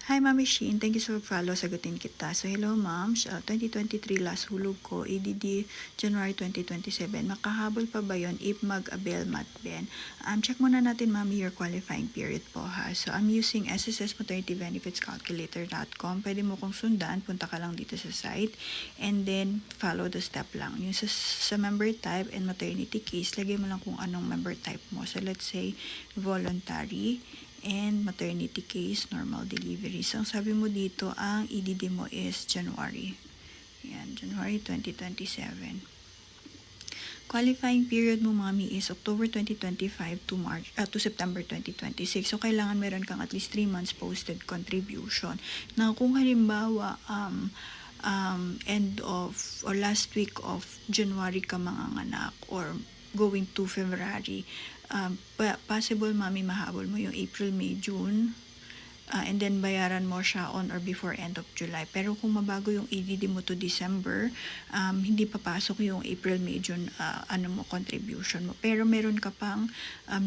Hi, Mami Sheen. Thank you so follow. Sagutin kita. So, hello, ma'am. 2023 last hulog ko. ADD January 2027. Makahabol pa ba yon if mag-avail matben? Check muna natin, mami, your qualifying period po, ha. So, I'm using SSS Maternity Benefits Calculator.com. Pwede mo kong sundan. Punta ka lang dito sa site. And then, follow the step lang. Yung sa member type and maternity case, lagay mo lang kung anong member type mo. So, let's say, voluntary and maternity case, normal delivery. So, ang sabi mo dito, ang EDD mo is January. Yan, January 2027. Qualifying period mo, mami, is October 2025 to September 2026. So, kailangan meron kang at least 3 months posted contribution. Na kung halimbawa, end of or last week of January ka manganganak or going to February, possible, mami, mahabol mo yung April, May, June, and then bayaran mo siya on or before end of July. Pero kung mabago yung EDD mo to December, hindi papasok yung April, May, June contribution mo. Pero meron ka pang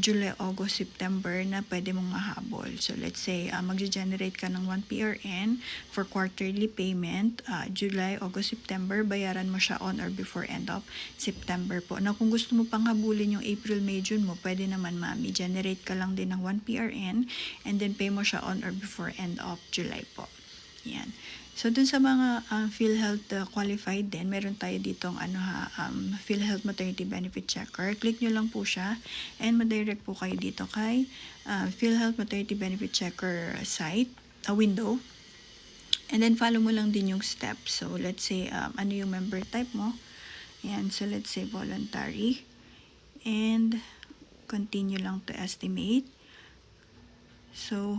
July, August, September na pwede mong mahabol. So let's say magge-generate ka ng 1 PRN for quarterly payment, July, August, September, bayaran mo siya on or before end of September po. Na kung gusto mo pang habulin yung April, May, June mo, pwede naman, mami, generate ka lang din ng 1 PRN and then pay mo siya on or before end of July po. Yan. So, dun sa mga PhilHealth qualified din, meron tayo ditong PhilHealth Maternity Benefit Checker. Click nyo lang po siya and madirect po kayo dito kay PhilHealth Maternity Benefit Checker site, window. And then, follow mo lang din yung steps. So, let's say, ano yung member type mo. Yan. So, let's say, voluntary. And, continue lang to estimate. So,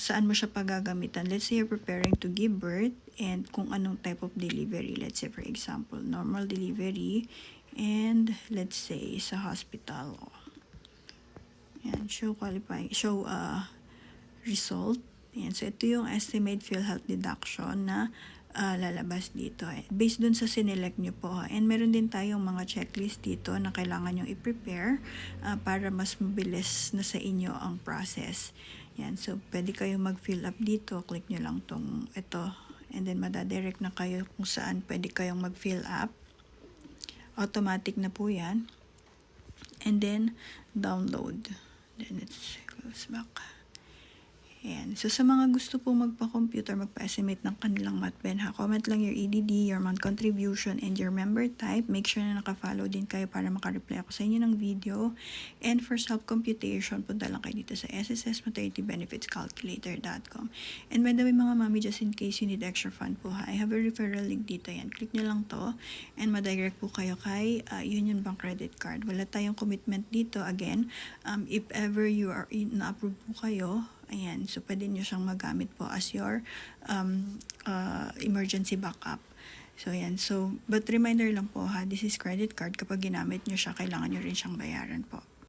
saan mo siya pagagamitan? Let's say you're preparing to give birth and kung anong type of delivery. Let's say, for example, normal delivery and let's say sa hospital. Yan, show result. Yan, so ito yung estimate PhilHealth deduction na lalabas dito. Based dun sa sinelect nyo po. And meron din tayong mga checklist dito na kailangan nyo i-prepare para mas mabilis na sa inyo ang process. Yan. So, pwede kayong mag-fill up dito. Click nyo lang tong ito. And then, madadirect na kayo kung saan pwede kayong mag-fill up. Automatic na po yan. And then, download. Then, let's close back. Ayan. So, sa mga gusto po magpa-computer, magpa-estimate ng kanilang matben, comment lang your EDD, your month contribution, and your member type. Make sure na naka-follow din kayo para maka-reply ako sa inyo ng video. And for self-computation, punta lang kayo dito sa SSS Maternity Benefits Calculator.com. And by the way, mga mami, just in case you need extra fund po, I have a referral link dito. Yan. Click nyo lang to and madirect po kayo kay Union Bank Credit Card. Wala tayong commitment dito. Again, if ever you are na-approve po kayo, ayan, so pwede nyo siyang magamit po as your emergency backup. So, ayan. So, but reminder lang po, ha, this is credit card. Kapag ginamit nyo siya, kailangan nyo rin siyang bayaran po.